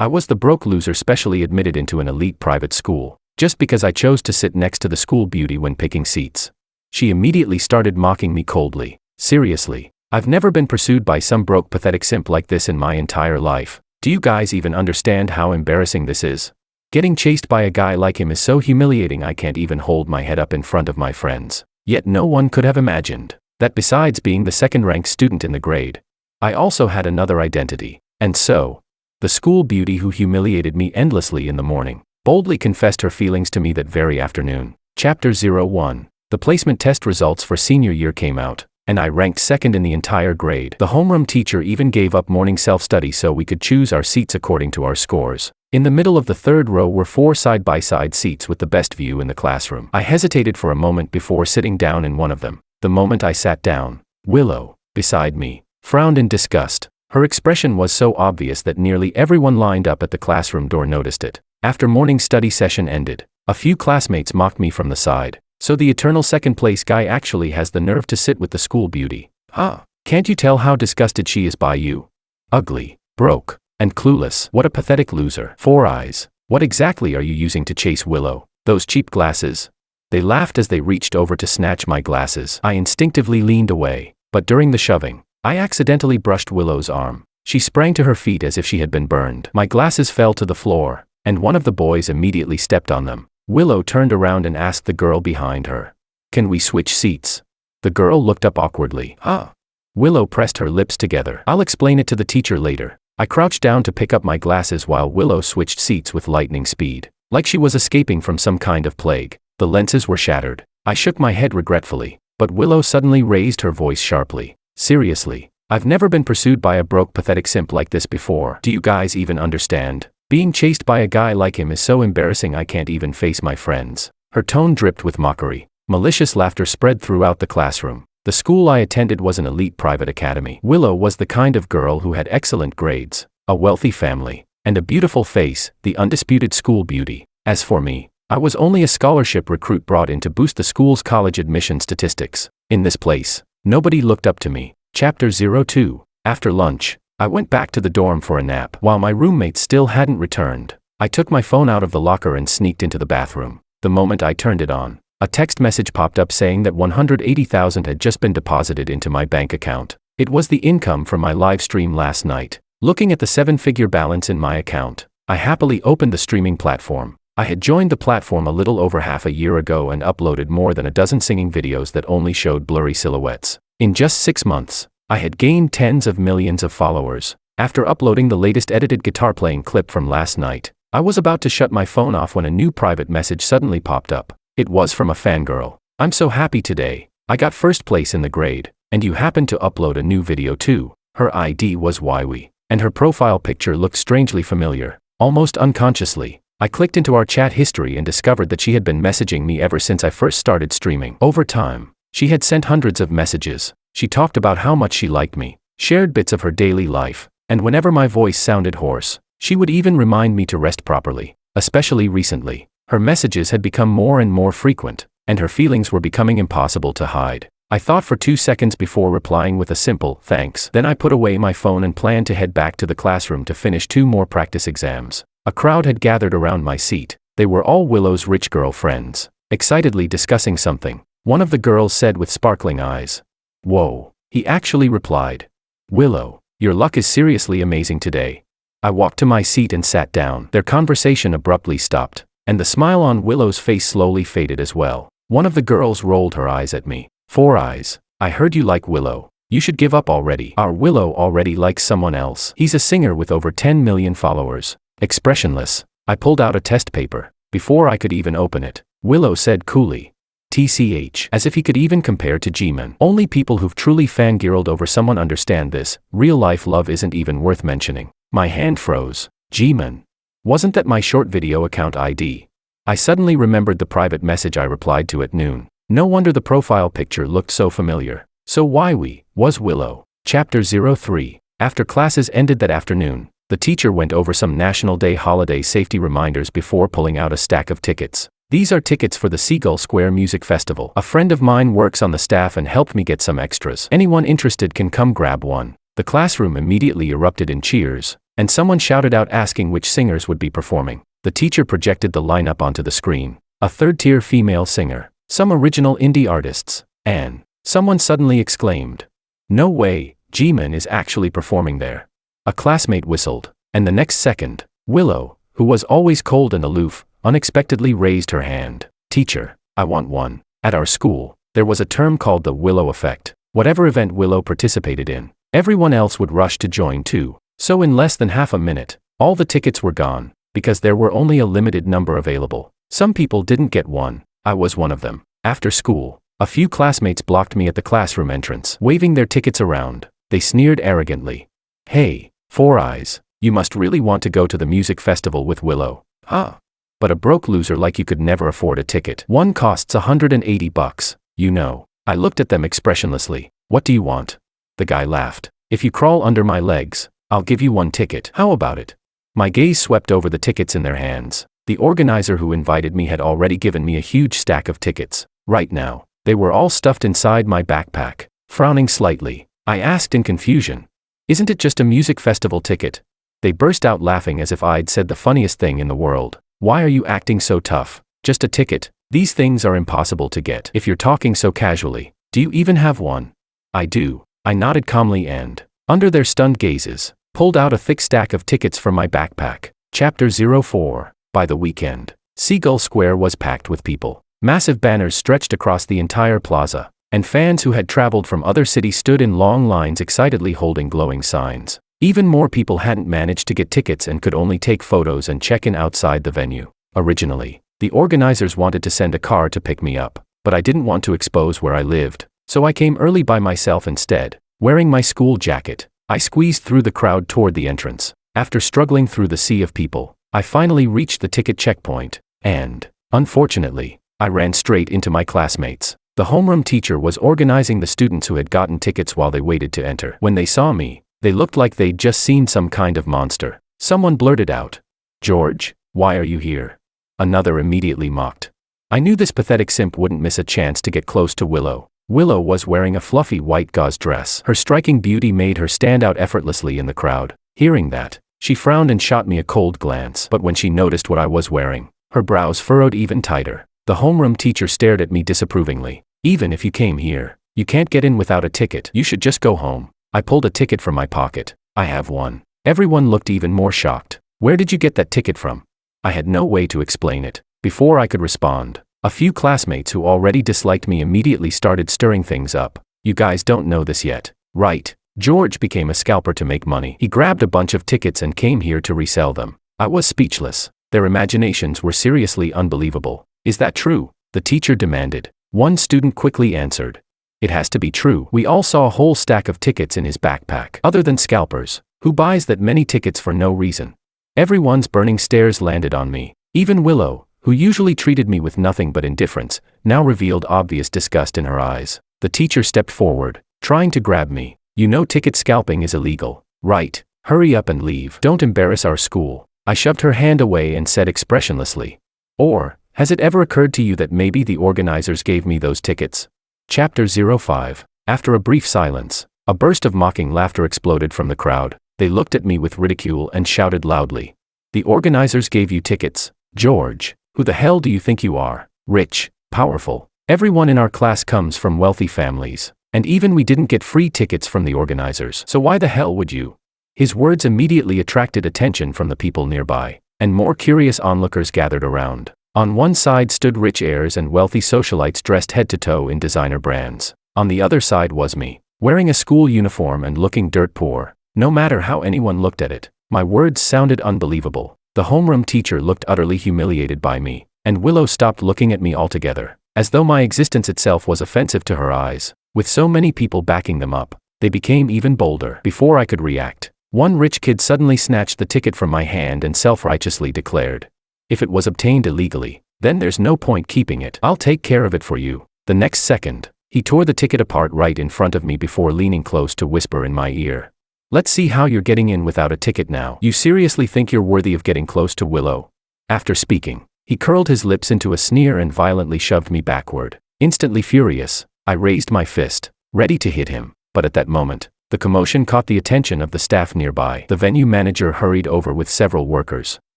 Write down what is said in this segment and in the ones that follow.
I was the broke loser specially admitted into an elite private school, just because I chose to sit next to the school beauty when picking seats. She immediately started mocking me coldly. Seriously, I've never been pursued by some broke pathetic simp like this in my entire life. Do you guys even understand how embarrassing this is? Getting chased by a guy like him is so humiliating I can't even hold my head up in front of my friends. Yet no one could have imagined that besides being the second-ranked student in the grade, I also had another identity. And so, the school beauty who humiliated me endlessly in the morning, boldly confessed her feelings to me that very afternoon. Chapter 01. The placement test results for senior year came out, and I ranked second in the entire grade. The homeroom teacher even gave up morning self-study so we could choose our seats according to our scores. In the middle of the third row were 4 side-by-side seats with the best view in the classroom. I hesitated for a moment before sitting down in one of them. The moment I sat down, Willow, beside me, frowned in disgust. Her expression was so obvious that nearly everyone lined up at the classroom door noticed it. After morning study session ended, a few classmates mocked me from the side. So the eternal second-place guy actually has the nerve to sit with the school beauty. Huh? Can't you tell how disgusted she is by you? Ugly, broke, and clueless. What a pathetic loser. 4 eyes. What exactly are you using to chase Willow? Those cheap glasses? They laughed as they reached over to snatch my glasses. I instinctively leaned away, but during the shoving, I accidentally brushed Willow's arm. She sprang to her feet as if she had been burned. My glasses fell to the floor, and one of the boys immediately stepped on them. Willow turned around and asked the girl behind her, "Can we switch seats?" The girl looked up awkwardly. Huh? Willow pressed her lips together. I'll explain it to the teacher later. I crouched down to pick up my glasses while Willow switched seats with lightning speed. Like she was escaping from some kind of plague. The lenses were shattered. I shook my head regretfully, but Willow suddenly raised her voice sharply. Seriously, I've never been pursued by a broke pathetic simp like this before. Do you guys even understand? Being chased by a guy like him is so embarrassing I can't even face my friends. Her tone dripped with mockery. Malicious laughter spread throughout the classroom. The school I attended was an elite private academy. Willow was the kind of girl who had excellent grades, a wealthy family, and a beautiful face, the undisputed school beauty. As for me, I was only a scholarship recruit brought in to boost the school's college admission statistics. In this place, nobody looked up to me. Chapter 02. After lunch, I went back to the dorm for a nap. While my roommates still hadn't returned, I took my phone out of the locker and sneaked into the bathroom. The moment I turned it on, a text message popped up saying that $180,000 had just been deposited into my bank account. It was the income from my live stream last night. Looking at the 7-figure balance in my account, I happily opened the streaming platform. I had joined the platform a little over half a year ago and uploaded more than a dozen singing videos that only showed blurry silhouettes. In just 6 months, I had gained tens of millions of followers. After uploading the latest edited guitar playing clip from last night, I was about to shut my phone off when a new private message suddenly popped up. It was from a fangirl. "I'm so happy today. I got first place in the grade, and you happened to upload a new video too." Her ID was YW, and her profile picture looked strangely familiar. Almost unconsciously, I clicked into our chat history and discovered that she had been messaging me ever since I first started streaming. Over time, she had sent hundreds of messages. She talked about how much she liked me, shared bits of her daily life, and whenever my voice sounded hoarse, she would even remind me to rest properly. Especially recently, her messages had become more and more frequent, and her feelings were becoming impossible to hide. I thought for 2 seconds before replying with a simple "thanks." Then I put away my phone and planned to head back to the classroom to finish 2 more practice exams. A crowd had gathered around my seat. They were all Willow's rich girl friends, excitedly discussing something. One of the girls said with sparkling eyes, "Whoa," he actually replied. "Willow, your luck is seriously amazing today." I walked to my seat and sat down. Their conversation abruptly stopped, and the smile on Willow's face slowly faded as well. One of the girls rolled her eyes at me. "4 eyes, I heard you like Willow. You should give up already." Our Willow already likes someone else. He's a singer with over 10 million followers. Expressionless, I pulled out a test paper. Before I could even open it, Willow said coolly, "TCH," as if he could even compare to G-Man. Only people who've truly fangirled over someone understand this. Real-life love isn't even worth mentioning. My hand froze. G-Man. Wasn't that my short video account ID? I suddenly remembered the private message I replied to at noon. No wonder the profile picture looked so familiar. So YW was Willow. Chapter 03. After classes ended that afternoon, the teacher went over some National Day holiday safety reminders before pulling out a stack of tickets. These are tickets for the Seagull Square Music Festival. A friend of mine works on the staff and helped me get some extras. Anyone interested can come grab one. The classroom immediately erupted in cheers, and someone shouted out asking which singers would be performing. The teacher projected the lineup onto the screen. A third-tier female singer, some original indie artists, and someone suddenly exclaimed, "No way, Jimin is actually performing there." A classmate whistled, and the next second, Willow, who was always cold and aloof, unexpectedly raised her hand. "Teacher, I want one." At our school, there was a term called the Willow effect. Whatever event Willow participated in, everyone else would rush to join too. So in less than half a minute, all the tickets were gone, because there were only a limited number available. Some people didn't get one. I was one of them. After school, a few classmates blocked me at the classroom entrance, waving their tickets around. They sneered arrogantly. "Hey, Four Eyes, you must really want to go to the music festival with Willow, huh? But a broke loser like you could never afford a ticket. One costs $180, you know." I looked at them expressionlessly. "What do you want?" The guy laughed. "If you crawl under my legs, I'll give you one ticket. How about it?" My gaze swept over the tickets in their hands. The organizer who invited me had already given me a huge stack of tickets. Right now, they were all stuffed inside my backpack. Frowning slightly, I asked in confusion, "Isn't it just a music festival ticket?" They burst out laughing as if I'd said the funniest thing in the world. "Why are you acting so tough? Just a ticket? These things are impossible to get if you're talking so casually. Do you even have one?" "I do." I nodded calmly and, under their stunned gazes, pulled out a thick stack of tickets from my backpack. Chapter 04. By the weekend, Seagull Square was packed with people. Massive banners stretched across the entire plaza, and fans who had traveled from other cities stood in long lines excitedly holding glowing signs. Even more people hadn't managed to get tickets and could only take photos and check in outside the venue. Originally, the organizers wanted to send a car to pick me up, but I didn't want to expose where I lived, so I came early by myself instead. Wearing my school jacket, I squeezed through the crowd toward the entrance. After struggling through the sea of people, I finally reached the ticket checkpoint, and, unfortunately, I ran straight into my classmates. The homeroom teacher was organizing the students who had gotten tickets while they waited to enter. When they saw me, they looked like they'd just seen some kind of monster. Someone blurted out, "George, why are you here?" Another immediately mocked. I knew this pathetic simp wouldn't miss a chance to get close to Willow. Willow was wearing a fluffy white gauze dress. Her striking beauty made her stand out effortlessly in the crowd. Hearing that, she frowned and shot me a cold glance. But when she noticed what I was wearing, her brows furrowed even tighter. The homeroom teacher stared at me disapprovingly. "Even if you came here, you can't get in without a ticket. You should just go home." I pulled a ticket from my pocket. "I have one." Everyone looked even more shocked. "Where did you get that ticket from?" I had no way to explain it. Before I could respond, a few classmates who already disliked me immediately started stirring things up. "You guys don't know this yet, right? George became a scalper to make money. He grabbed a bunch of tickets and came here to resell them." I was speechless. Their imaginations were seriously unbelievable. "Is that true?" the teacher demanded. One student quickly answered, "It has to be true. We all saw a whole stack of tickets in his backpack." Other than scalpers, who buys that many tickets for no reason? Everyone's burning stares landed on me. Even Willow, who usually treated me with nothing but indifference, now revealed obvious disgust in her eyes. The teacher stepped forward, trying to grab me. "You know ticket scalping is illegal, right? Hurry up and leave. Don't embarrass our school." I shoved her hand away and said expressionlessly, "Or, has it ever occurred to you that maybe the organizers gave me those tickets?" Chapter 05. After a brief silence, a burst of mocking laughter exploded from the crowd. They looked at me with ridicule and shouted loudly, "The organizers gave you tickets? George, who the hell do you think you are? Rich, powerful. Everyone in our class comes from wealthy families, and even we didn't get free tickets from the organizers, so why the hell would you?" His words immediately attracted attention from the people nearby, and more curious onlookers gathered around. On one side stood rich heirs and wealthy socialites dressed head to toe in designer brands. On the other side was me, wearing a school uniform and looking dirt poor. No matter how anyone looked at it, my words sounded unbelievable. The homeroom teacher looked utterly humiliated by me, and Willow stopped looking at me altogether, as though my existence itself was offensive to her eyes. With so many people backing them up, they became even bolder. Before I could react, one rich kid suddenly snatched the ticket from my hand and self-righteously declared, "If it was obtained illegally, then there's no point keeping it. I'll take care of it for you." The next second, he tore the ticket apart right in front of me before leaning close to whisper in my ear, "Let's see how you're getting in without a ticket now. You seriously think you're worthy of getting close to Willow?" After speaking, he curled his lips into a sneer and violently shoved me backward. Instantly furious, I raised my fist, ready to hit him, but at that moment, The commotion caught the attention of the staff nearby. The venue manager hurried over with several workers.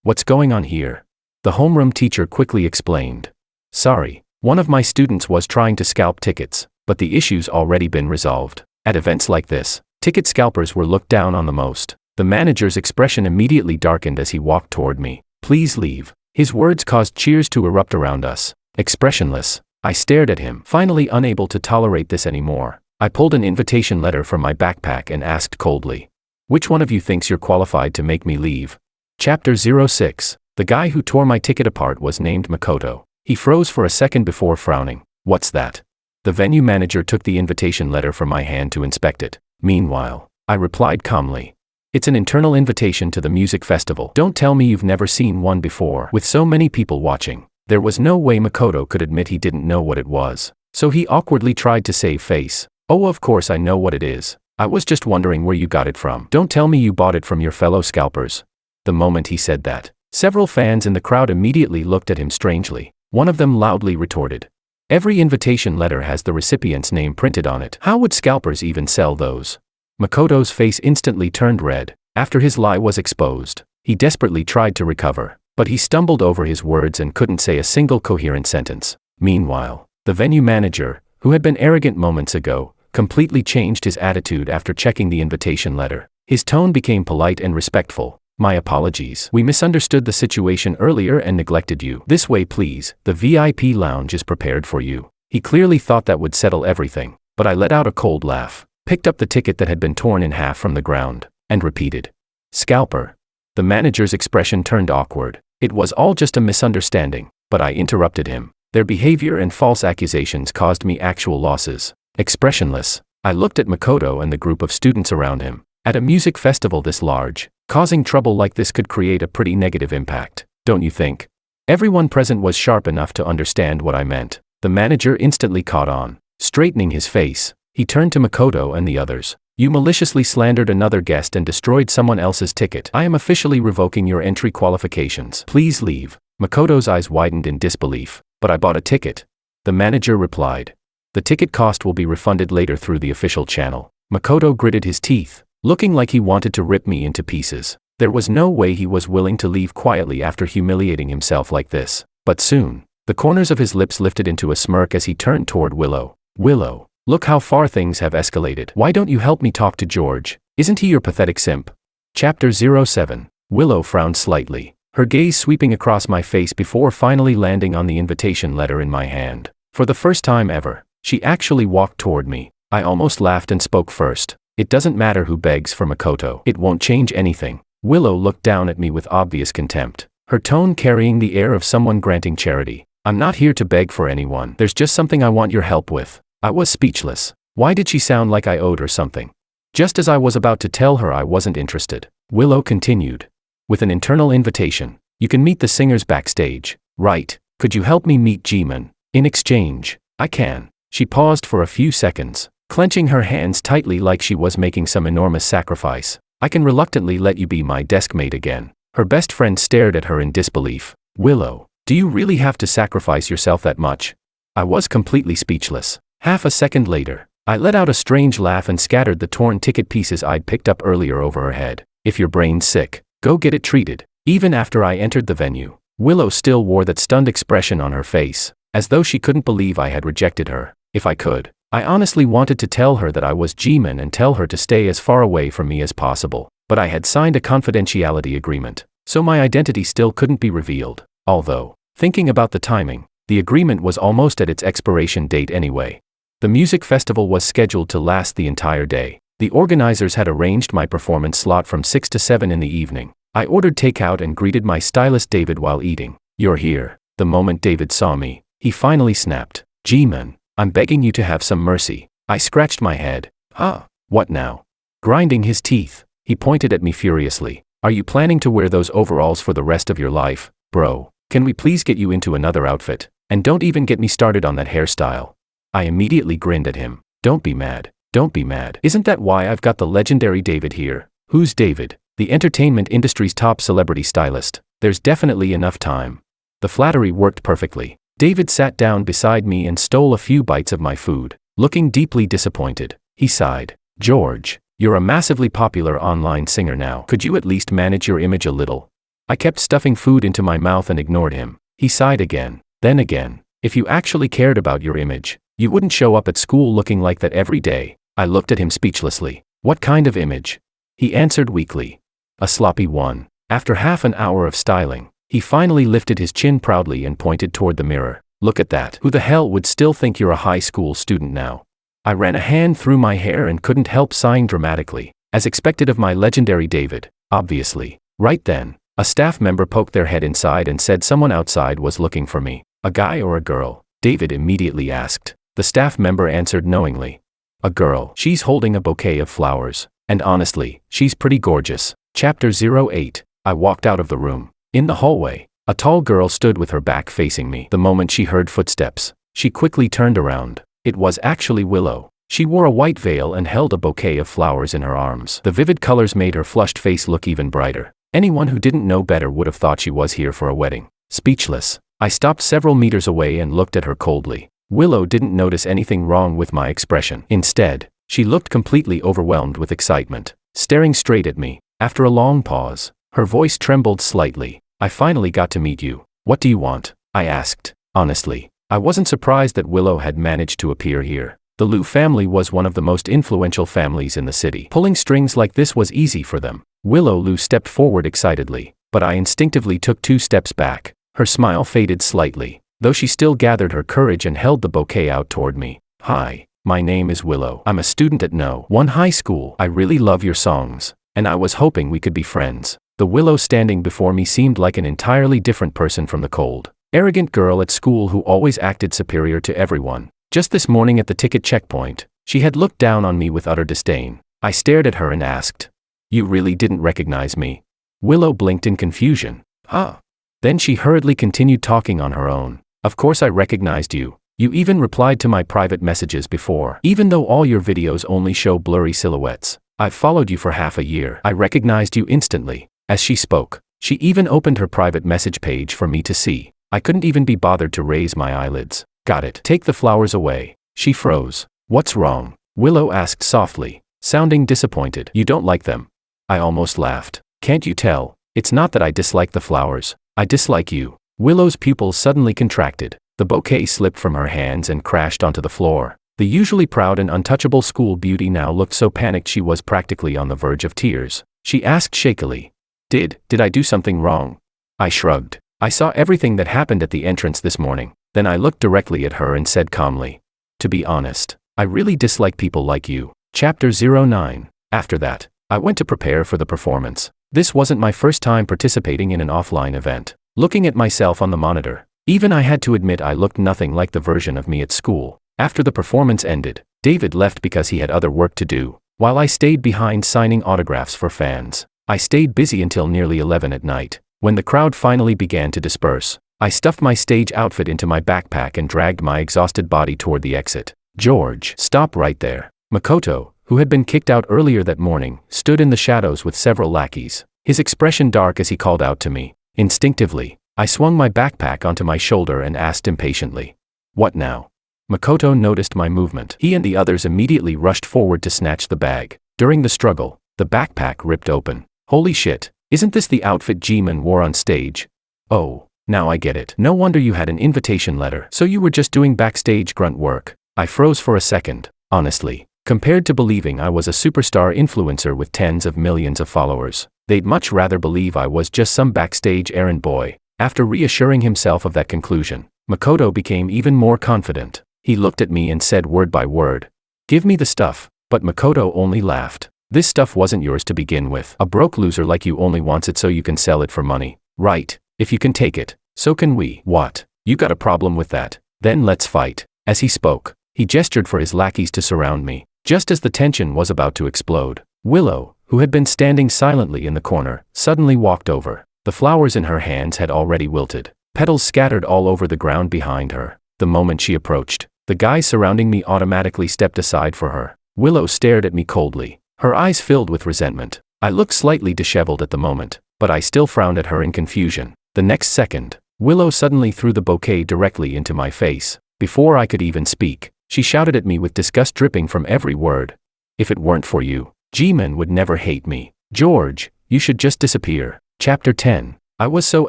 "What's going on here?" The homeroom teacher quickly explained. "Sorry, one of my students was trying to scalp tickets, but the issue's already been resolved." At events like this, ticket scalpers were looked down on the most. The manager's expression immediately darkened as he walked toward me. "Please leave." His words caused cheers to erupt around us. Expressionless, I stared at him, finally unable to tolerate this anymore. I pulled an invitation letter from my backpack and asked coldly, "Which one of you thinks you're qualified to make me leave?" Chapter 06. The guy who tore my ticket apart was named Makoto. He froze for a second before frowning. "What's that?" The venue manager took the invitation letter from my hand to inspect it. Meanwhile, I replied calmly, "It's an internal invitation to the music festival. Don't tell me you've never seen one before." With so many people watching, there was no way Makoto could admit he didn't know what it was. So he awkwardly tried to save face. "Oh, of course I know what it is. I was just wondering where you got it from. Don't tell me you bought it from your fellow scalpers." The moment he said that, several fans in the crowd immediately looked at him strangely. One of them loudly retorted, "Every invitation letter has the recipient's name printed on it. How would scalpers even sell those?" Makoto's face instantly turned red. After his lie was exposed, he desperately tried to recover, but he stumbled over his words and couldn't say a single coherent sentence. Meanwhile, the venue manager, who had been arrogant moments ago, completely changed his attitude after checking the invitation letter. His tone became polite and respectful. "My apologies. We misunderstood the situation earlier and neglected you. This way please, the VIP lounge is prepared for you." He clearly thought that would settle everything, but I let out a cold laugh, picked up the ticket that had been torn in half from the ground, and repeated, "Scalper." The manager's expression turned awkward. It was all just a misunderstanding, but I interrupted him. Their behavior and false accusations caused me actual losses. Expressionless, I looked at Makoto and the group of students around him. At a music festival this large, causing trouble like this could create a pretty negative impact, don't you think? Everyone present was sharp enough to understand what I meant. The manager instantly caught on. Straightening his face, he turned to Makoto and the others. "You maliciously slandered another guest and destroyed someone else's ticket. I am officially revoking your entry qualifications. Please leave." Makoto's eyes widened in disbelief. "But I bought a ticket." The manager replied, "The ticket cost will be refunded later through the official channel." Makoto gritted his teeth, looking like he wanted to rip me into pieces. There was no way he was willing to leave quietly after humiliating himself like this. But soon, the corners of his lips lifted into a smirk as he turned toward Willow. "Willow, look how far things have escalated. Why don't you help me talk to George? Isn't he your pathetic simp?" Chapter 07. Willow frowned slightly, her gaze sweeping across my face before finally landing on the invitation letter in my hand. For the first time ever, she actually walked toward me. I almost laughed and spoke first. "It doesn't matter who begs for Makoto. It won't change anything." Willow looked down at me with obvious contempt, her tone carrying the air of someone granting charity. "I'm not here to beg for anyone. There's just something I want your help with." I was speechless. Why did she sound like I owed her something? Just as I was about to tell her I wasn't interested, Willow continued, with an internal invitation. "You can meet the singers backstage, right? Could you help me meet Jimin? In exchange, I can." She paused for a few seconds, clenching her hands tightly like she was making some enormous sacrifice. "I can reluctantly let you be my desk mate again." Her best friend stared at her in disbelief. "Willow, do you really have to sacrifice yourself that much?" I was completely speechless. Half a second later, I let out a strange laugh and scattered the torn ticket pieces I'd picked up earlier over her head. "If your brain's sick, go get it treated." Even after I entered the venue, Willow still wore that stunned expression on her face, as though she couldn't believe I had rejected her. If I could, I honestly wanted to tell her that I was Jimin and tell her to stay as far away from me as possible, but I had signed a confidentiality agreement, so my identity still couldn't be revealed. Although, thinking about the timing, the agreement was almost at its expiration date anyway. The music festival was scheduled to last the entire day. The organizers had arranged my performance slot from 6 to 7 in the evening. I ordered takeout and greeted my stylist David while eating. "You're here." The moment David saw me, he finally snapped. "Jimin, I'm begging you to have some mercy." I scratched my head. "Huh? What now?" Grinding his teeth, he pointed at me furiously. "Are you planning to wear those overalls for the rest of your life, bro? Can we please get you into another outfit? And don't even get me started on that hairstyle." I immediately grinned at him. "Don't be mad. Don't be mad. Isn't that why I've got the legendary David here?" "Who's David?" "The entertainment industry's top celebrity stylist. There's definitely enough time." The flattery worked perfectly. David sat down beside me and stole a few bites of my food. Looking deeply disappointed, he sighed. "George, You're a massively popular online singer now. Could you at least manage your image a little? I kept stuffing food into my mouth and ignored him. He sighed again. Then again. If you actually cared about your image, you wouldn't show up at school looking like that every day. I looked at him speechlessly. What kind of image? He answered weakly. A sloppy one. After half an hour of styling, he finally lifted his chin proudly and pointed toward the mirror. Look at that. Who the hell would still think you're a high school student now? I ran a hand through my hair and couldn't help sighing dramatically, as expected of my legendary David, obviously. Right then, a staff member poked their head inside and said someone outside was looking for me. A guy or a girl? David immediately asked. The staff member answered knowingly. A girl. She's holding a bouquet of flowers. And honestly, she's pretty gorgeous. Chapter 08. I walked out of the room. In the hallway, a tall girl stood with her back facing me. The moment she heard footsteps, she quickly turned around. It was actually Willow. She wore a white veil and held a bouquet of flowers in her arms. The vivid colors made her flushed face look even brighter. Anyone who didn't know better would have thought she was here for a wedding. Speechless, I stopped several meters away and looked at her coldly. Willow didn't notice anything wrong with my expression. Instead, she looked completely overwhelmed with excitement, staring straight at me. After a long pause, her voice trembled slightly. I finally got to meet you. What do you want? I asked. Honestly, I wasn't surprised that Willow had managed to appear here. The Liu family was one of the most influential families in the city. Pulling strings like this was easy for them. Willow Liu stepped forward excitedly, but I instinctively took 2 steps back. Her smile faded slightly, though she still gathered her courage and held the bouquet out toward me. Hi, my name is Willow. I'm a student at No. 1 High School. I really love your songs, and I was hoping we could be friends. The Willow standing before me seemed like an entirely different person from the cold, arrogant girl at school who always acted superior to everyone. Just this morning at the ticket checkpoint, she had looked down on me with utter disdain. I stared at her and asked, "You really didn't recognize me?" Willow blinked in confusion. Huh? Then she hurriedly continued talking on her own. Of course I recognized you. You even replied to my private messages before. Even though all your videos only show blurry silhouettes, I've followed you for half a year. I recognized you instantly. As she spoke, she even opened her private message page for me to see. I couldn't even be bothered to raise my eyelids. Got it. Take the flowers away. She froze. What's wrong? Willow asked softly, sounding disappointed. You don't like them? I almost laughed. Can't you tell? It's not that I dislike the flowers. I dislike you. Willow's pupils suddenly contracted. The bouquet slipped from her hands and crashed onto the floor. The usually proud and untouchable school beauty now looked so panicked she was practically on the verge of tears. She asked shakily, Did I do something wrong? I shrugged. I saw everything that happened at the entrance this morning. Then I looked directly at her and said calmly, to be honest, I really dislike people like you. Chapter 09. After that, I went to prepare for the performance. This wasn't my first time participating in an offline event. Looking at myself on the monitor, even I had to admit I looked nothing like the version of me at school. After the performance ended, David left because he had other work to do, while I stayed behind signing autographs for fans. I stayed busy until nearly 11 at night. When the crowd finally began to disperse, I stuffed my stage outfit into my backpack and dragged my exhausted body toward the exit. George, stop right there. Makoto, who had been kicked out earlier that morning, stood in the shadows with several lackeys, his expression dark as he called out to me. Instinctively, I swung my backpack onto my shoulder and asked impatiently, "What now?" Makoto noticed my movement. He and the others immediately rushed forward to snatch the bag. During the struggle, the backpack ripped open. Holy shit, isn't this the outfit G-Man wore on stage? Oh, now I get it. No wonder you had an invitation letter. So you were just doing backstage grunt work. I froze for a second. Honestly, compared to believing I was a superstar influencer with tens of millions of followers, they'd much rather believe I was just some backstage errand boy. After reassuring himself of that conclusion, Makoto became even more confident. He looked at me and said word by word, "Give me the stuff." But Makoto only laughed. "This stuff wasn't yours to begin with. A broke loser like you only wants it so you can sell it for money. Right? If you can take it, so can we." "What? You got a problem with that? Then let's fight." As he spoke, he gestured for his lackeys to surround me. Just as the tension was about to explode, Willow, who had been standing silently in the corner, suddenly walked over. The flowers in her hands had already wilted, petals scattered all over the ground behind her. The moment she approached, the guys surrounding me automatically stepped aside for her. Willow stared at me coldly, her eyes filled with resentment. I looked slightly disheveled at the moment, but I still frowned at her in confusion. The next second, Willow suddenly threw the bouquet directly into my face. Before I could even speak, she shouted at me with disgust dripping from every word. "If it weren't for you, G-Man would never hate me. George, you should just disappear. Chapter 10. I was so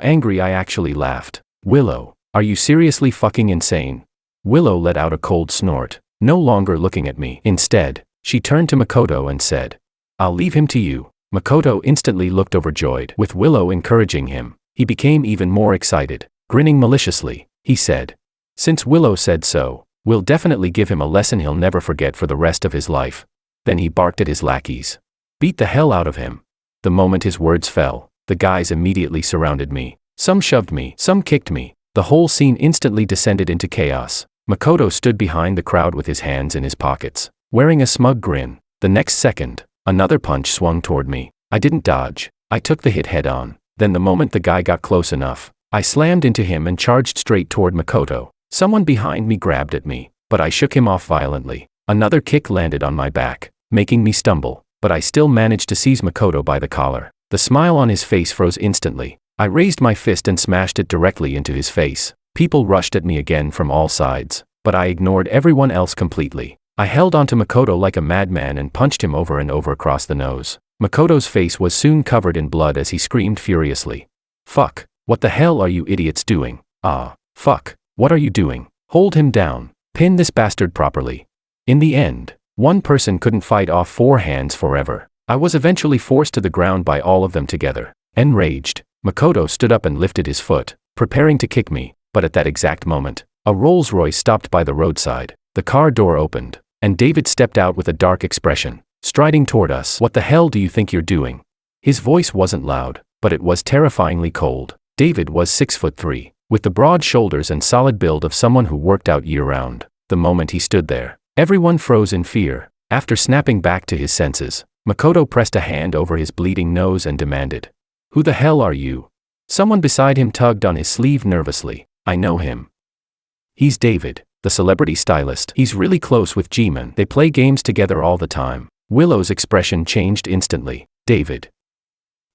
angry I actually laughed. Willow, are you seriously fucking insane? Willow let out a cold snort, no longer looking at me. Instead, she turned to Makoto and said, I'll leave him to you. Makoto instantly looked overjoyed. With Willow encouraging him, he became even more excited. Grinning maliciously, he said, since Willow said so, we'll definitely give him a lesson he'll never forget for the rest of his life. Then he barked at his lackeys. Beat the hell out of him. The moment his words fell, the guys immediately surrounded me. Some shoved me, some kicked me. The whole scene instantly descended into chaos. Makoto stood behind the crowd with his hands in his pockets, wearing a smug grin. The next second, another punch swung toward me. I didn't dodge. I took the hit head on. Then the moment the guy got close enough, I slammed into him and charged straight toward Makoto. Someone behind me grabbed at me, but I shook him off violently. Another kick landed on my back, making me stumble, but I still managed to seize Makoto by the collar. The smile on his face froze instantly. I raised my fist and smashed it directly into his face. People rushed at me again from all sides, but I ignored everyone else completely. I held onto Makoto like a madman and punched him over and over across the nose. Makoto's face was soon covered in blood as he screamed furiously. Fuck, what the hell are you idiots doing? Ah, fuck, what are you doing? Hold him down. Pin this bastard properly. In the end, one person couldn't fight off 4 hands forever. I was eventually forced to the ground by all of them together. Enraged, Makoto stood up and lifted his foot, preparing to kick me, but at that exact moment, a Rolls-Royce stopped by the roadside. The car door opened, and David stepped out with a dark expression, striding toward us. What the hell do you think you're doing? His voice wasn't loud, but it was terrifyingly cold. David was 6'3", with the broad shoulders and solid build of someone who worked out year-round. The moment he stood there, everyone froze in fear. After snapping back to his senses, Makoto pressed a hand over his bleeding nose and demanded, Who the hell are you? Someone beside him tugged on his sleeve nervously. I know him. He's David, the celebrity stylist. He's really close with G-Man. They play games together all the time. Willow's expression changed instantly. David.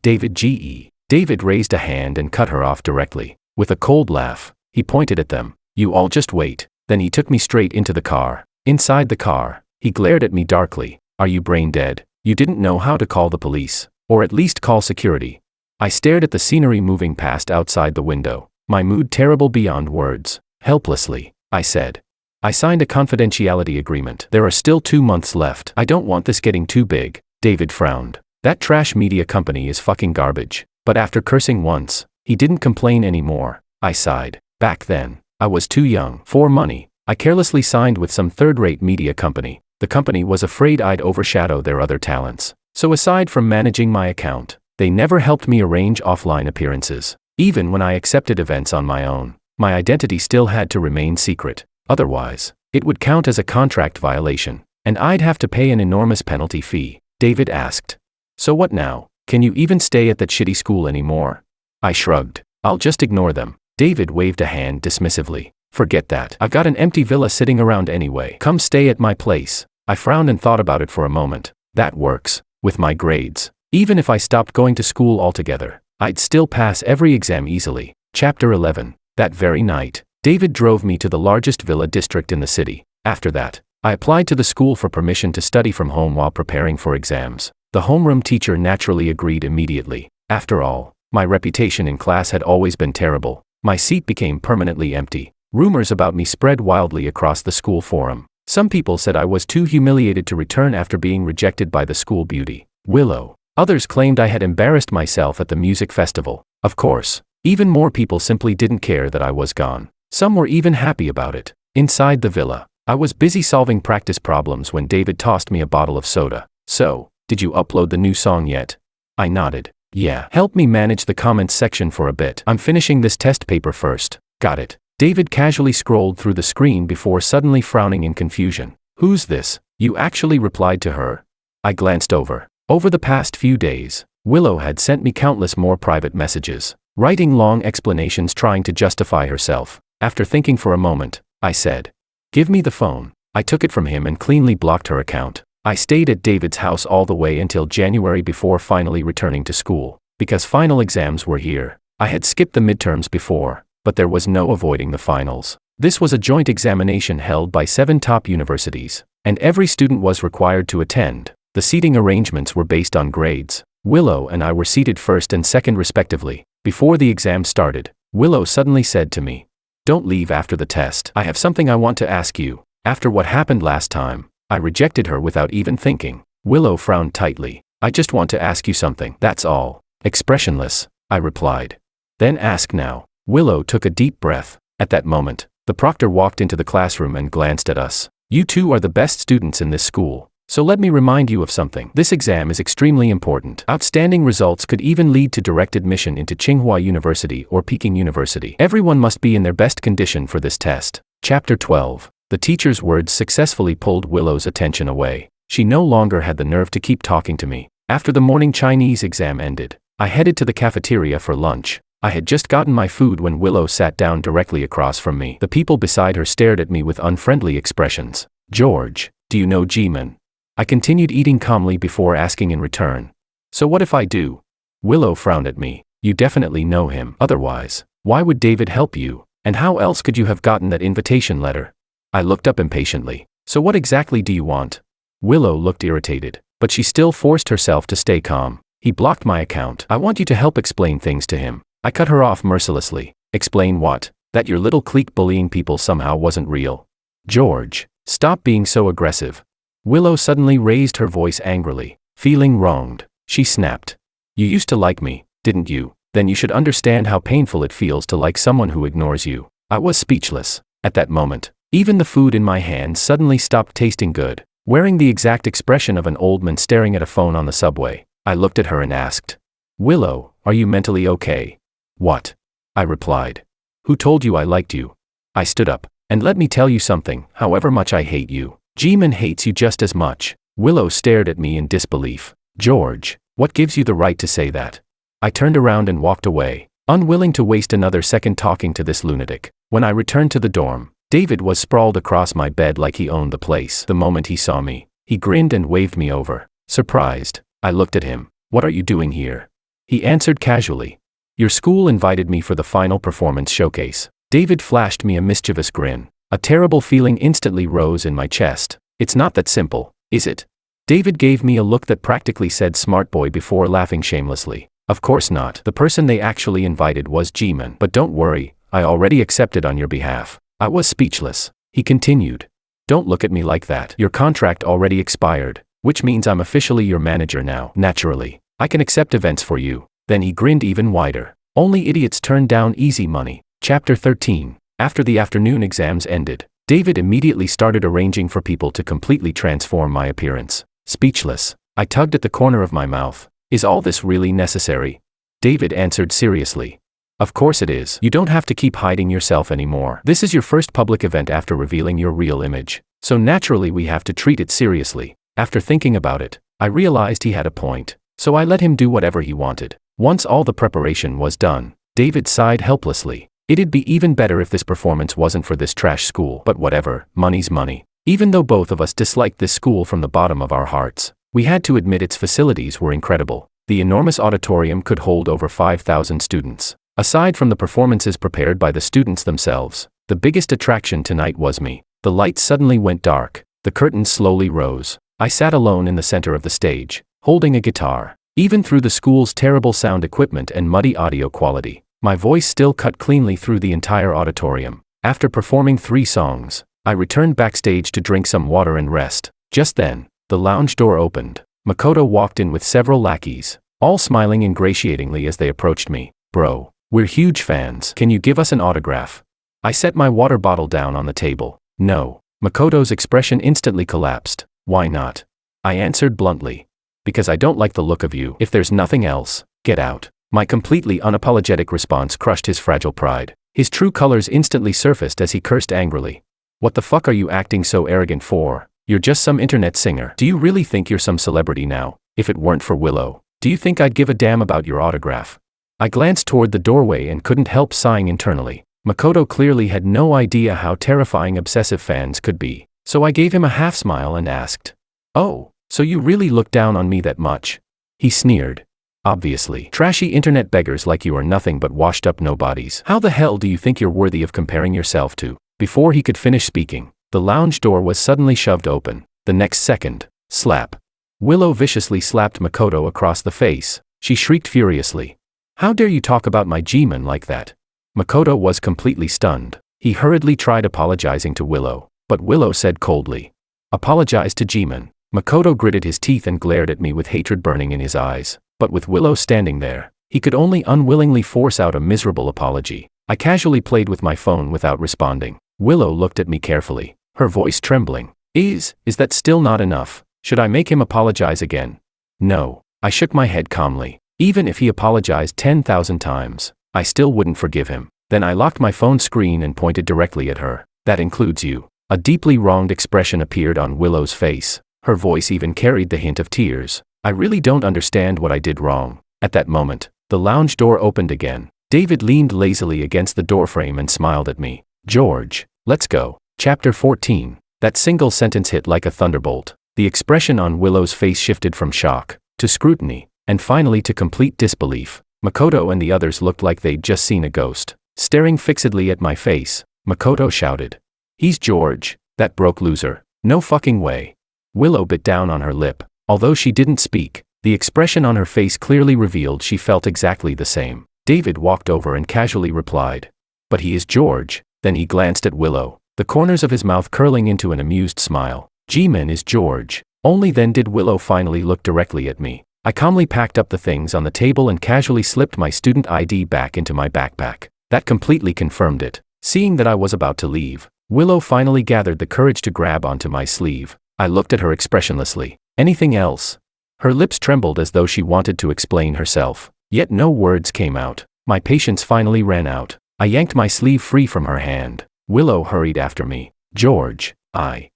David G.E. David raised a hand and cut her off directly. With a cold laugh, he pointed at them. You all just wait. Then he took me straight into the car. Inside the car, he glared at me darkly. Are you brain dead? You didn't know how to call the police, or at least call security. I stared at the scenery moving past outside the window, my mood terrible beyond words. Helplessly, I said, I signed a confidentiality agreement. There are still 2 months left. I don't want this getting too big. David frowned. That trash media company is fucking garbage. But after cursing once, he didn't complain anymore. I sighed. Back then, I was too young. For money, I carelessly signed with some third-rate media company. The company was afraid I'd overshadow their other talents. So aside from managing my account, they never helped me arrange offline appearances. Even when I accepted events on my own, my identity still had to remain secret. Otherwise, it would count as a contract violation, and I'd have to pay an enormous penalty fee. David asked. So what now? Can you even stay at that shitty school anymore? I shrugged. I'll just ignore them. David waved a hand dismissively. Forget that. I've got an empty villa sitting around anyway. Come stay at my place. I frowned and thought about it for a moment. That works. With my grades, even if I stopped going to school altogether, I'd still pass every exam easily. Chapter 11. That very night, David drove me to the largest villa district in the city. After that, I applied to the school for permission to study from home while preparing for exams. The homeroom teacher naturally agreed immediately. After all, my reputation in class had always been terrible. My seat became permanently empty. Rumors about me spread wildly across the school forum. Some people said I was too humiliated to return after being rejected by the school beauty, Willow. Others claimed I had embarrassed myself at the music festival. Of course, even more people simply didn't care that I was gone. Some were even happy about it. Inside the villa, I was busy solving practice problems when David tossed me a bottle of soda. So, did you upload the new song yet? I nodded. Yeah. Help me manage the comments section for a bit. I'm finishing this test paper first. Got it. David casually scrolled through the screen before suddenly frowning in confusion. Who's this? You actually replied to her? I glanced over. Over the past few days, Willow had sent me countless more private messages, writing long explanations trying to justify herself. After thinking for a moment, I said, Give me the phone. I took it from him and cleanly blocked her account. I stayed at David's house all the way until January before finally returning to school. Because final exams were here, I had skipped the midterms before, but there was no avoiding the finals. This was a joint examination held by 7 top universities, and every student was required to attend. The seating arrangements were based on grades. Willow and I were seated first and second respectively. Before the exam started, Willow suddenly said to me, "Don't leave after the test. I have something I want to ask you." After what happened last time, I rejected her without even thinking. Willow frowned tightly. "I just want to ask you something, that's all." Expressionless, I replied. "Then ask now." Willow took a deep breath. At that moment, the proctor walked into the classroom and glanced at us. "You two are the best students in this school. So let me remind you of something. This exam is extremely important. Outstanding results could even lead to direct admission into Tsinghua University or Peking University. Everyone must be in their best condition for this test." Chapter 12. The teacher's words successfully pulled Willow's attention away. She no longer had the nerve to keep talking to me. After the morning Chinese exam ended, I headed to the cafeteria for lunch. I had just gotten my food when Willow sat down directly across from me. The people beside her stared at me with unfriendly expressions. "George, do you know Jimin?" I continued eating calmly before asking in return. "So what if I do?" Willow frowned at me. "You definitely know him. Otherwise, why would David help you? And how else could you have gotten that invitation letter?" I looked up impatiently. "So what exactly do you want?" Willow looked irritated, but she still forced herself to stay calm. "He blocked my account. I want you to help explain things to him." I cut her off mercilessly. "Explain what? That your little clique bullying people somehow wasn't real?" "George, stop being so aggressive." Willow suddenly raised her voice angrily. Feeling wronged, she snapped. "You used to like me, didn't you? Then you should understand how painful it feels to like someone who ignores you." I was speechless. At that moment, even the food in my hand suddenly stopped tasting good. Wearing the exact expression of an old man staring at a phone on the subway, I looked at her and asked, "Willow, are you mentally okay?" "What?" I replied. "Who told you I liked you?" I stood up. "And let me tell you something, however much I hate you, Jimin hates you just as much." Willow stared at me in disbelief. "George, what gives you the right to say that?" I turned around and walked away, unwilling to waste another second talking to this lunatic. When I returned to the dorm, David was sprawled across my bed like he owned the place. The moment he saw me, he grinned and waved me over. Surprised, I looked at him. "What are you doing here?" He answered casually, "Your school invited me for the final performance showcase." David flashed me a mischievous grin. A terrible feeling instantly rose in my chest. "It's not that simple, is it?" David gave me a look that practically said smart boy before laughing shamelessly. "Of course not. The person they actually invited was Jimin. But don't worry, I already accepted on your behalf." I was speechless. He continued, "Don't look at me like that. Your contract already expired, which means I'm officially your manager now. Naturally, I can accept events for you." Then he grinned even wider. "Only idiots turn down easy money." Chapter 13. After the afternoon exams ended, David immediately started arranging for people to completely transform my appearance. Speechless, I tugged at the corner of my mouth. "Is all this really necessary?" David answered seriously, "Of course it is. You don't have to keep hiding yourself anymore. This is your first public event after revealing your real image. So naturally we have to treat it seriously." After thinking about it, I realized he had a point. So I let him do whatever he wanted. Once all the preparation was done, David sighed helplessly. "It'd be even better if this performance wasn't for this trash school. But whatever, money's money." Even though both of us disliked this school from the bottom of our hearts, we had to admit its facilities were incredible. The enormous auditorium could hold over 5,000 students. Aside from the performances prepared by the students themselves, the biggest attraction tonight was me. The lights suddenly went dark. The curtains slowly rose. I sat alone in the center of the stage, holding a guitar. Even through the school's terrible sound equipment and muddy audio quality, my voice still cut cleanly through the entire auditorium. After performing 3 songs, I returned backstage to drink some water and rest. Just then, the lounge door opened. Makoto walked in with several lackeys, all smiling ingratiatingly as they approached me. "Bro, we're huge fans. Can you give us an autograph?" I set my water bottle down on the table. "No." Makoto's expression instantly collapsed. "Why not?" I answered bluntly. "Because I don't like the look of you. If there's nothing else, get out." My completely unapologetic response crushed his fragile pride. His true colors instantly surfaced as he cursed angrily. "What the fuck are you acting so arrogant for? You're just some internet singer. Do you really think you're some celebrity now? If it weren't for Willow, do you think I'd give a damn about your autograph?" I glanced toward the doorway and couldn't help sighing internally. Makoto clearly had no idea how terrifying obsessive fans could be, so I gave him a half smile and asked, "Oh, so you really look down on me that much?" He sneered. "Obviously. Trashy internet beggars like you are nothing but washed up nobodies. How the hell do you think you're worthy of comparing yourself to?" Before he could finish speaking, the lounge door was suddenly shoved open. The next second, slap. Willow viciously slapped Makoto across the face. She shrieked furiously. "How dare you talk about my G-man like that?" Makoto was completely stunned. He hurriedly tried apologizing to Willow, but Willow said coldly, "Apologize to G-man." Makoto gritted his teeth and glared at me with hatred burning in his eyes, but with Willow standing there, he could only unwillingly force out a miserable apology. I casually played with my phone without responding. Willow looked at me carefully, her voice trembling. Is that still not enough? Should I make him apologize again?" "No." I shook my head calmly. Even if he apologized 10,000 times, I still wouldn't forgive him. Then I locked my phone screen and pointed directly at her. "That includes you." A deeply wronged expression appeared on Willow's face. Her voice even carried the hint of tears. "I really don't understand what I did wrong." At that moment, the lounge door opened again. David leaned lazily against the doorframe and smiled at me. "George, let's go." Chapter 14. That single sentence hit like a thunderbolt. The expression on Willow's face shifted from shock to scrutiny, and finally to complete disbelief. Makoto and the others looked like they'd just seen a ghost. Staring fixedly at my face, Makoto shouted, "He's George, that broke loser. No fucking way." Willow bit down on her lip. Although she didn't speak, the expression on her face clearly revealed she felt exactly the same. David walked over and casually replied, "But he is George." Then he glanced at Willow, the corners of his mouth curling into an amused smile. "G-man is George." Only then did Willow finally look directly at me. I calmly packed up the things on the table and casually slipped my student ID back into my backpack. That completely confirmed it. Seeing that I was about to leave, Willow finally gathered the courage to grab onto my sleeve. I looked at her expressionlessly. "Anything else?" Her lips trembled as though she wanted to explain herself, yet no words came out. My patience finally ran out. I yanked my sleeve free from her hand. Willow hurried after me. "George, I."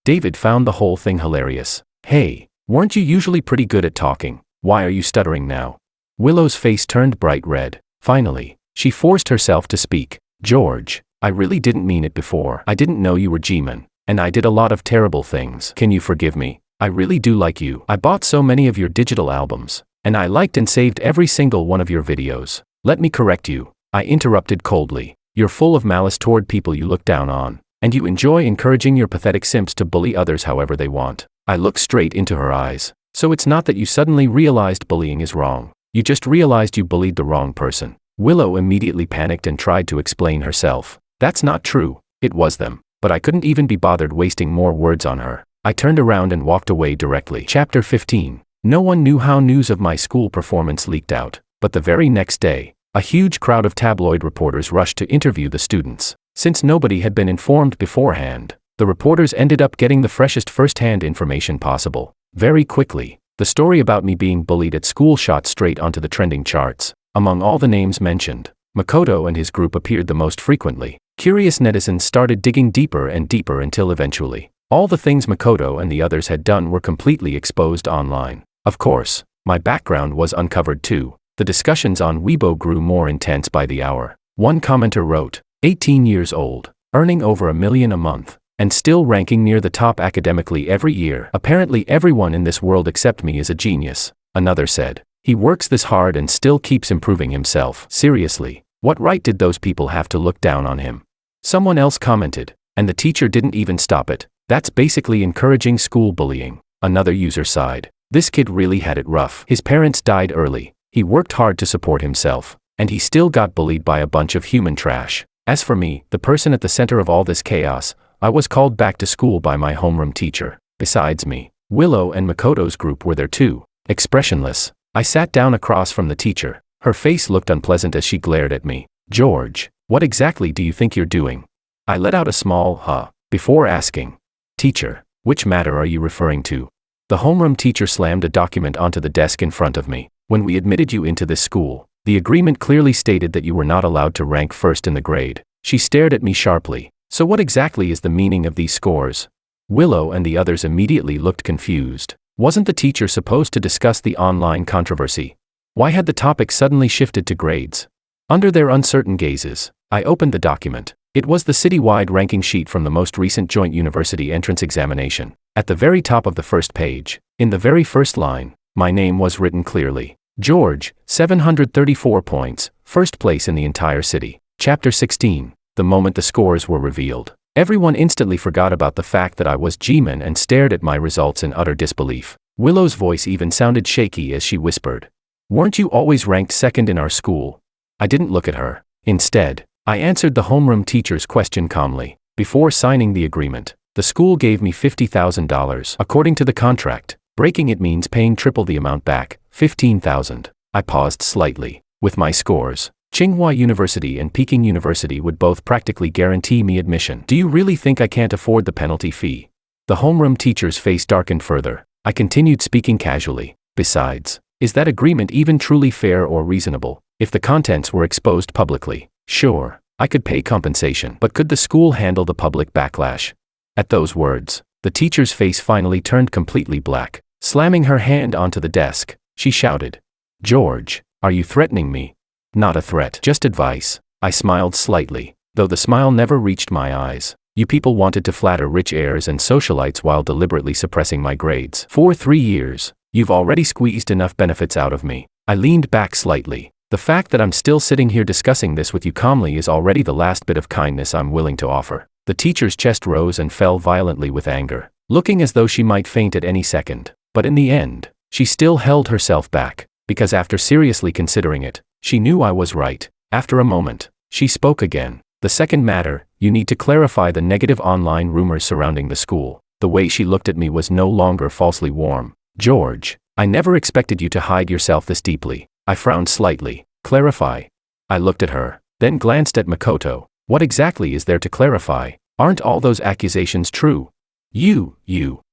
David found the whole thing hilarious. "Hey, weren't you usually pretty good at talking? Why are you stuttering now?" Willow's face turned bright red. Finally, she forced herself to speak. "George, I really didn't mean it before. I didn't know you were G-man, and I did a lot of terrible things. Can you forgive me? I really do like you. I bought so many of your digital albums, and I liked and saved every single one of your videos." "Let me correct you," I interrupted coldly. "You're full of malice toward people you look down on, and you enjoy encouraging your pathetic simps to bully others however they want." I looked straight into her eyes. "So it's not that you suddenly realized bullying is wrong. You just realized you bullied the wrong person." Willow immediately panicked and tried to explain herself. "That's not true. It was them." But I couldn't even be bothered wasting more words on her. I turned around and walked away directly. Chapter 15. No one knew how news of my school performance leaked out, but the very next day, a huge crowd of tabloid reporters rushed to interview the students. Since nobody had been informed beforehand, the reporters ended up getting the freshest first-hand information possible. Very quickly, the story about me being bullied at school shot straight onto the trending charts. Among all the names mentioned, Makoto and his group appeared the most frequently. Curious netizens started digging deeper and deeper until eventually, all the things Makoto and the others had done were completely exposed online. Of course, my background was uncovered too. The discussions on Weibo grew more intense by the hour. One commenter wrote, 18 years old, earning over $1 million a month, and still ranking near the top academically every year. Apparently everyone in this world except me is a genius. Another said, he works this hard and still keeps improving himself. Seriously, what right did those people have to look down on him? Someone else commented, and the teacher didn't even stop it. That's basically encouraging school bullying. Another user sighed. This kid really had it rough. His parents died early. He worked hard to support himself, and he still got bullied by a bunch of human trash. As for me, the person at the center of all this chaos, I was called back to school by my homeroom teacher. Besides me, Willow and Makoto's group were there too. Expressionless, I sat down across from the teacher. Her face looked unpleasant as she glared at me. George, what exactly do you think you're doing? I let out a small huh, before asking. Teacher, which matter are you referring to? The homeroom teacher slammed a document onto the desk in front of me. When we admitted you into this school, the agreement clearly stated that you were not allowed to rank first in the grade. She stared at me sharply. So what exactly is the meaning of these scores? Willow and the others immediately looked confused. Wasn't the teacher supposed to discuss the online controversy? Why had the topic suddenly shifted to grades? Under their uncertain gazes, I opened the document. It was the citywide ranking sheet from the most recent joint university entrance examination. At the very top of the first page, in the very first line, my name was written clearly. George, 734 points, first place in the entire city. Chapter 16. The moment the scores were revealed, Everyone instantly forgot about the fact that I was G-man and stared at my results in utter disbelief. Willow's voice even sounded shaky as she whispered, "Weren't you always ranked second in our school?" I didn't look at her. Instead, I answered the homeroom teacher's question calmly. Before signing the agreement, the school gave me $50,000 according to the contract. Breaking it means paying triple the amount back, $15,000. I paused slightly. With my scores, Tsinghua University and Peking University would both practically guarantee me admission. Do you really think I can't afford the penalty fee? The homeroom teacher's face darkened further. I continued speaking casually. Besides, is that agreement even truly fair or reasonable? If the contents were exposed publicly, sure, I could pay compensation. But could the school handle the public backlash? At those words, the teacher's face finally turned completely black. Slamming her hand onto the desk, she shouted, "George, are you threatening me?" "Not a threat, just advice." I smiled slightly, though the smile never reached my eyes. You people wanted to flatter rich heirs and socialites while deliberately suppressing my grades. For 3 years, you've already squeezed enough benefits out of me. I leaned back slightly. The fact that I'm still sitting here discussing this with you calmly is already the last bit of kindness I'm willing to offer. The teacher's chest rose and fell violently with anger, looking as though she might faint at any second. But in the end, she still held herself back, because after seriously considering it, she knew I was right. After a moment, she spoke again. "The second matter, you need to clarify the negative online rumors surrounding the school." The way she looked at me was no longer falsely warm. "George, I never expected you to hide yourself this deeply." I frowned slightly. "Clarify?" I looked at her, then glanced at Makoto. "What exactly is there to clarify? Aren't all those accusations true?" You.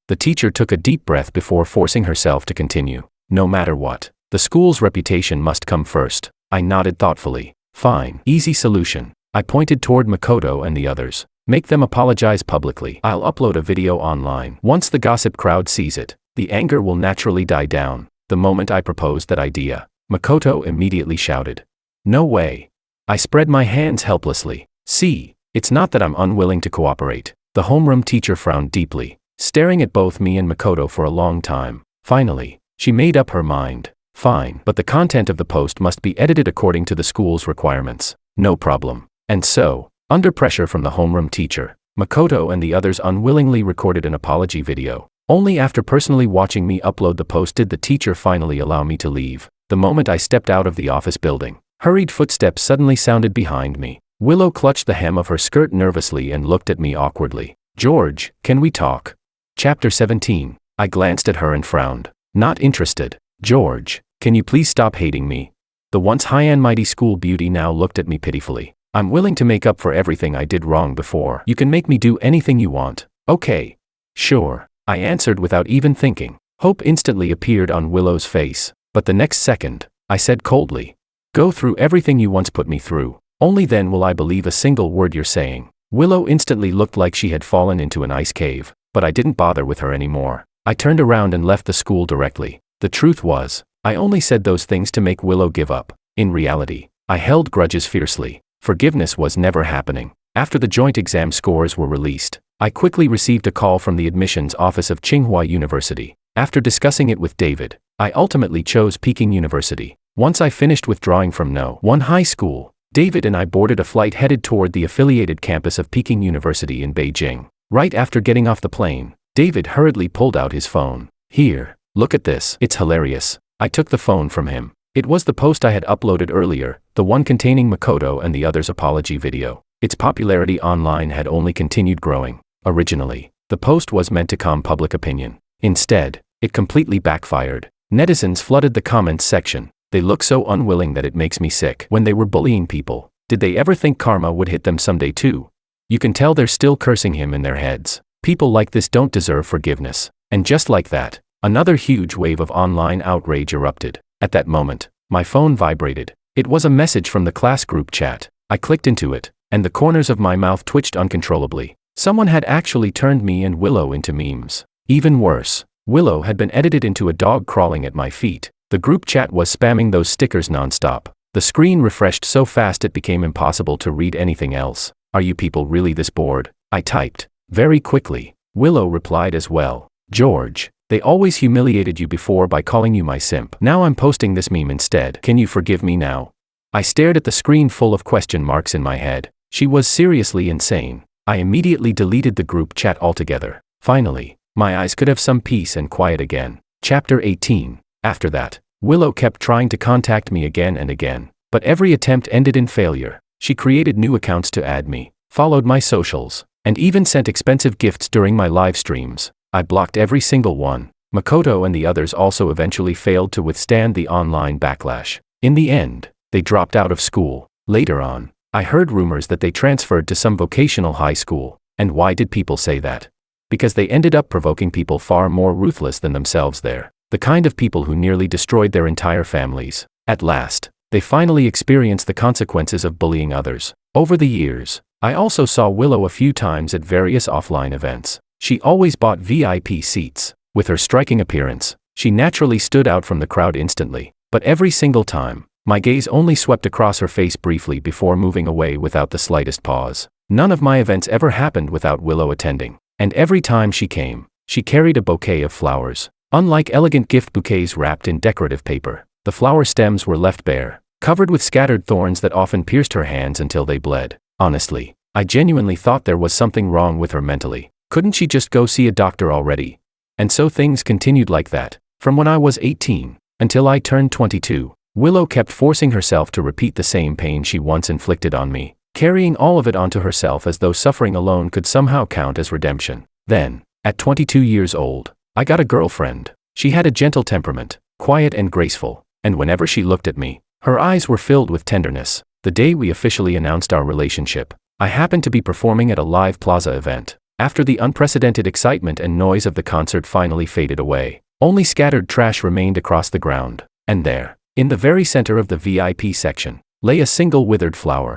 The teacher took a deep breath before forcing herself to continue. "No matter what, the school's reputation must come first." I nodded thoughtfully. "Fine. Easy solution." I pointed toward Makoto and the others. "Make them apologize publicly. I'll upload a video online. Once the gossip crowd sees it, the anger will naturally die down." The moment I proposed that idea, Makoto immediately shouted, "No way." I spread my hands helplessly. "See, it's not that I'm unwilling to cooperate." The homeroom teacher frowned deeply, staring at both me and Makoto for a long time. Finally, she made up her mind. "Fine, but the content of the post must be edited according to the school's requirements." "No problem." And so, under pressure from the homeroom teacher, Makoto and the others unwillingly recorded an apology video. Only after personally watching me upload the post did the teacher finally allow me to leave. The moment I stepped out of the office building, hurried footsteps suddenly sounded behind me. Willow clutched the hem of her skirt nervously and looked at me awkwardly. "George, can we talk?" Chapter 17. I glanced at her and frowned. "Not interested." "George, can you please stop hating me?" The once high and mighty school beauty now looked at me pitifully. "I'm willing to make up for everything I did wrong before. You can make me do anything you want." "Okay. Sure," I answered without even thinking. Hope instantly appeared on Willow's face, but the next second, I said coldly, "Go through everything you once put me through. Only then will I believe a single word you're saying." Willow instantly looked like she had fallen into an ice cave, but I didn't bother with her anymore. I turned around and left the school directly. The truth was, I only said those things to make Willow give up. In reality, I held grudges fiercely. Forgiveness was never happening. After the joint exam scores were released, I quickly received a call from the admissions office of Tsinghua University. After discussing it with David, I ultimately chose Peking University. Once I finished withdrawing from No. 1 high school, David and I boarded a flight headed toward the affiliated campus of Peking University in Beijing. Right after getting off the plane, David hurriedly pulled out his phone. "Here, look at this. It's hilarious." I took the phone from him. It was the post I had uploaded earlier, the one containing Makoto and the others' apology video. Its popularity online had only continued growing. Originally, the post was meant to calm public opinion. Instead, it completely backfired. Netizens flooded the comments section. "They look so unwilling that it makes me sick." When they were bullying people, did they ever think karma would hit them someday too? You can tell they're still cursing him in their heads. People like this don't deserve forgiveness. And just like that, another huge wave of online outrage erupted. At that moment, my phone vibrated. It was a message from the class group chat. I clicked into it, and the corners of my mouth twitched uncontrollably. Someone had actually turned me and Willow into memes. Even worse, Willow had been edited into a dog crawling at my feet. The group chat was spamming those stickers nonstop. The screen refreshed so fast it became impossible to read anything else. "Are you people really this bored?" I typed. Very quickly, Willow replied as well. "George, they always humiliated you before by calling you my simp. Now I'm posting this meme instead. Can you forgive me now?" I stared at the screen full of question marks in my head. She was seriously insane. I immediately deleted the group chat altogether. Finally, my eyes could have some peace and quiet again. Chapter 18. After that, Willow kept trying to contact me again and again, but every attempt ended in failure. She created new accounts to add me, followed my socials, and even sent expensive gifts during my live streams. I blocked every single one. Makoto and the others also eventually failed to withstand the online backlash. In the end, they dropped out of school. Later on, I heard rumors that they transferred to some vocational high school. And why did people say that? Because they ended up provoking people far more ruthless than themselves there. The kind of people who nearly destroyed their entire families. At last, they finally experienced the consequences of bullying others. Over the years, I also saw Willow a few times at various offline events. She always bought VIP seats. With her striking appearance, she naturally stood out from the crowd instantly. But every single time, my gaze only swept across her face briefly before moving away without the slightest pause. None of my events ever happened without Willow attending. And every time she came, she carried a bouquet of flowers. Unlike elegant gift bouquets wrapped in decorative paper, the flower stems were left bare, covered with scattered thorns that often pierced her hands until they bled. Honestly, I genuinely thought there was something wrong with her mentally. Couldn't she just go see a doctor already? And so things continued like that. From when I was 18, until I turned 22, Willow kept forcing herself to repeat the same pain she once inflicted on me, carrying all of it onto herself as though suffering alone could somehow count as redemption. Then, at 22 years old, I got a girlfriend. She had a gentle temperament, quiet and graceful, and whenever she looked at me, her eyes were filled with tenderness. The day we officially announced our relationship, I happened to be performing at a live plaza event. After the unprecedented excitement and noise of the concert finally faded away, only scattered trash remained across the ground. And there, in the very center of the VIP section, lay a single withered flower.